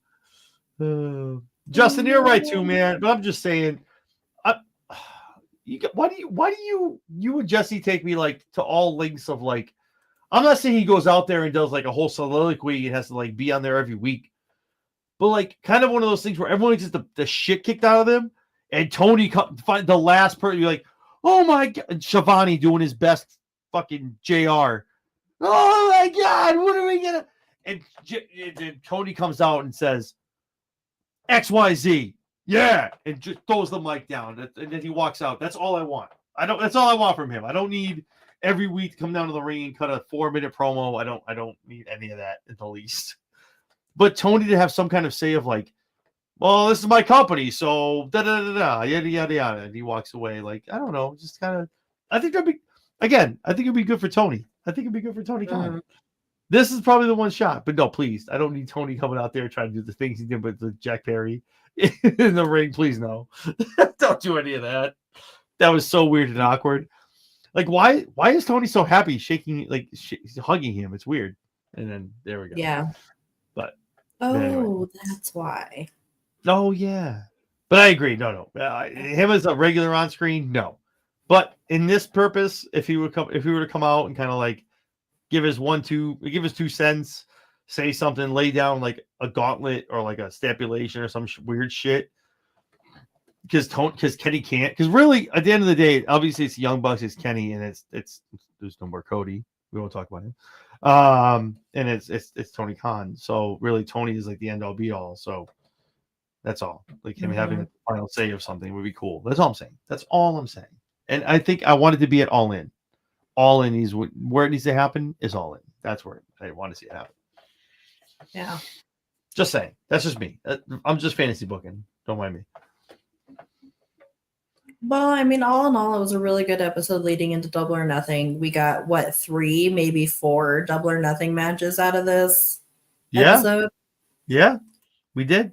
know. Justin, you're right too, man. But I'm just saying. Why do you and Jesse take me like to all lengths of like, I'm not saying he goes out there and does like a whole soliloquy and has to like be on there every week, but like kind of one of those things where everyone gets the shit kicked out of them, and Tony find the last person, you're like, oh my God, Shivani doing his best fucking JR. Oh my God, what are we gonna? And Tony comes out and says XYZ. Yeah, and just throws the mic down, and then he walks out. That's all I want. That's all I want from him. I don't need every week to come down to the ring and cut a 4-minute promo. I don't need any of that in the least. But Tony to have some kind of say of like, well, this is my company, so yada yada, and he walks away. Like, I don't know, just kind of. I think it'd be good for Tony. I think it'd be good for Tony Khan. This is probably the one shot, but no, please, I don't need Tony coming out there trying to do the things he did with the Jack Perry in the ring. Please, no. Don't do any of that. That was so weird and awkward. Like, why is Tony so happy shaking, like hugging him? It's weird. And then there we go. Yeah. But Anyway. anyway. That's why. Oh yeah. But I agree. No. Him as a regular on screen, no. But in this purpose, if he were to come out and kind of like give his 2 cents, say something, lay down like a gauntlet or like a stipulation or some weird shit. Because Kenny can't. Because really, at the end of the day, obviously it's Young Bucks, it's Kenny, and it's there's no more Cody. We won't talk about him. And it's Tony Khan. So really, Tony is like the end all be all. So that's all. Like him having a final say of something would be cool. That's all I'm saying. That's all I'm saying. And I think I want it to be at All In. All In is where it needs to happen is All In. That's where I want to see it happen. Yeah. Just saying. That's just me. I'm just fantasy booking. Don't mind me. Well, I mean, all in all, it was a really good episode leading into Double or Nothing. We got, 3, maybe 4 Double or Nothing matches out of this episode? Yeah, we did.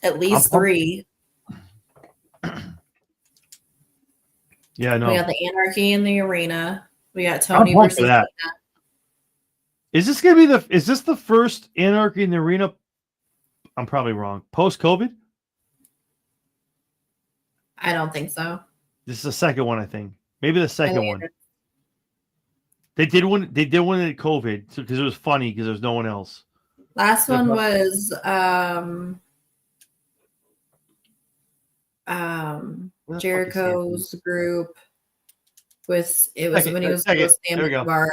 At least 3. Yeah, no. We got the Anarchy in the arena. We got Tony versus that. Is this the first Anarchy in the arena? I'm probably wrong. Post-COVID? I don't think so. This is the second one, I think. Maybe the second one. They did one at COVID because it was funny because there was no one else. Last one was Jericho's group when he was with Sam Guevara.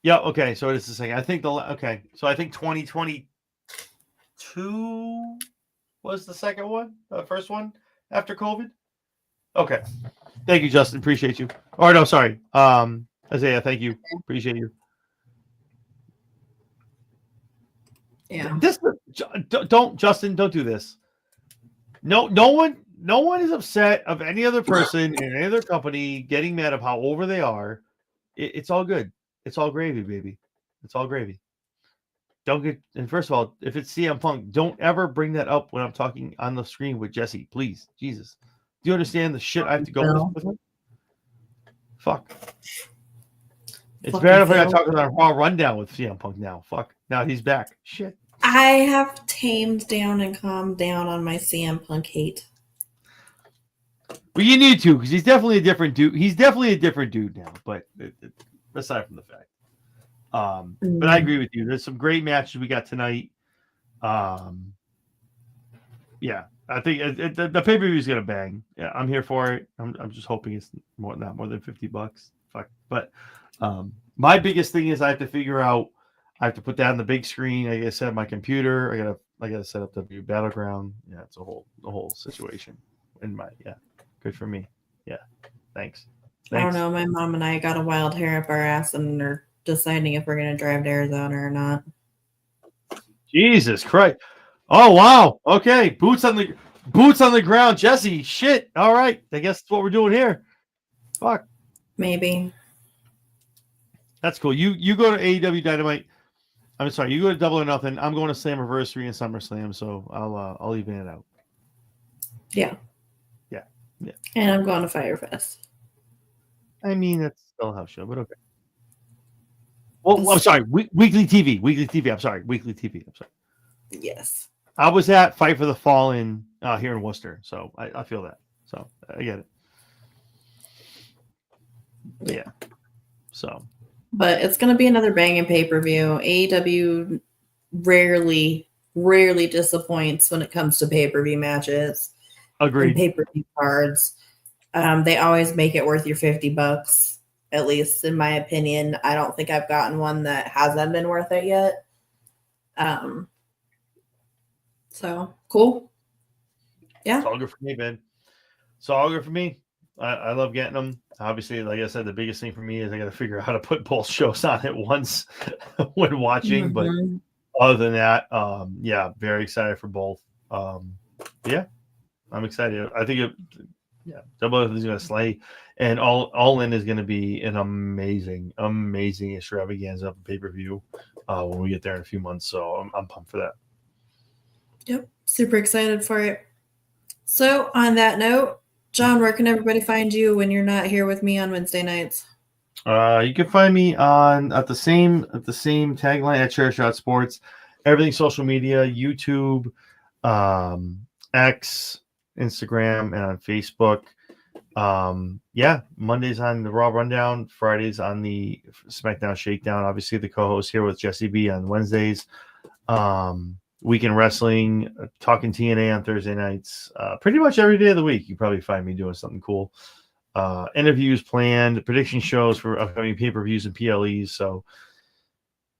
Yeah, okay. So it's the second. I think so I think 2022 was the second one, the first one after COVID. Okay. Thank you, Justin. Appreciate you. Or no, sorry. Isaiah, thank you. Appreciate you. Yeah. Justin, don't do this. No one is upset of any other person in any other company getting mad of how over they are. It's all good. It's all gravy, baby. It's all gravy. And first of all, if it's CM Punk, don't ever bring that up when I'm talking on the screen with Jesse, please. Jesus. Do you understand the shit I have to go with him? Fuck. It's better if I got to talk about a Raw rundown with CM Punk now. Fuck. Now he's back. Shit. I have tamed down and calmed down on my CM Punk hate. Well, you need to, because he's definitely a different dude. He's definitely a different dude now, but aside from the fact. But I agree with you. There's some great matches we got tonight. Yeah, I think the pay-per-view is gonna bang. Yeah, I'm here for it. I'm just hoping it's not more than $50. Fuck. But my biggest thing is I have to figure out. I have to put that on the big screen. I gotta set up my computer. I gotta set up the Battleground. Yeah, it's a whole situation. Good for me. Yeah, thanks. I don't know. My mom and I got a wild hair up our ass and are deciding if we're gonna drive to Arizona or not. Jesus Christ! Oh wow. Okay, boots on the ground, Jesse. Shit. All right. I guess that's what we're doing here. Fuck. Maybe. That's cool. You go to AEW Dynamite. I'm sorry. You go to Double or Nothing. I'm going to Slammiversary and SummerSlam, so I'll even it out. Yeah. Yeah. And I'm going to Firefest. I mean, that's still a house show, but okay. Well, I'm sorry. Weekly TV. I'm sorry. Weekly TV. I'm sorry. Yes. I was at Fight for the Fallen here in Worcester, so I feel that. So I get it. Yeah. So. But it's going to be another banging pay-per-view. AEW rarely disappoints when it comes to pay-per-view matches. Agreed. Pay-per-view cards. They always make it worth your $50, at least in my opinion. I don't think I've gotten one that hasn't been worth it yet. So cool. Yeah. It's all good for me, man. It's all good for me. I love getting them. Obviously, like I said, the biggest thing for me is I got to figure out how to put both shows on at once when watching. Mm-hmm. But other than that, very excited for both. Yeah, I'm excited. I think Double is going to slay, and all in is going to be an amazing extravaganza pay-per-view when we get there in a few months. So I'm pumped for that. Yep, super excited for it. So on that note, John, where can everybody find you when you're not here with me on Wednesday nights? You can find me at the same tagline at Chair Shot Sports. Everything social media, YouTube, X, Instagram, and on Facebook. Mondays on the Raw Rundown, Fridays on the SmackDown Shakedown. Obviously, the co-host here with Jesse B on Wednesdays. Weekend Wrestling, talking TNA on Thursday nights. Pretty much every day of the week, you probably find me doing something cool. Interviews planned, prediction shows for upcoming pay-per-views and PLEs. So,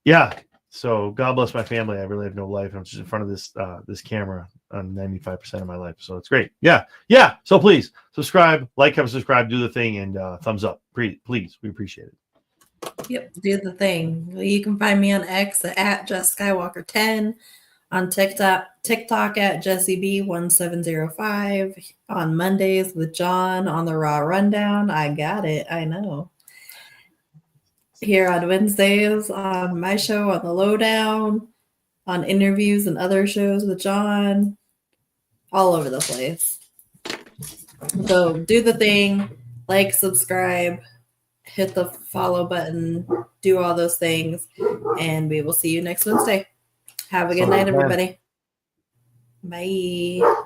yeah. So God bless my family. I really have no life. I'm just in front of this camera on 95% of my life. So it's great. Yeah. So please subscribe, like, comment, subscribe, do the thing, and thumbs up. Please. We appreciate it. Yep, do the thing. You can find me on X at Jess Skywalker 10, on TikTok at Jesse B 1705, on Mondays with John on the Raw Rundown. I got it. I know. Here on Wednesdays on my show on the Lowdown, on interviews and other shows with John, all over the place. So do the thing, like, subscribe, hit the follow button, do all those things, and we will see you next Wednesday. Have a good night, everybody. Bye.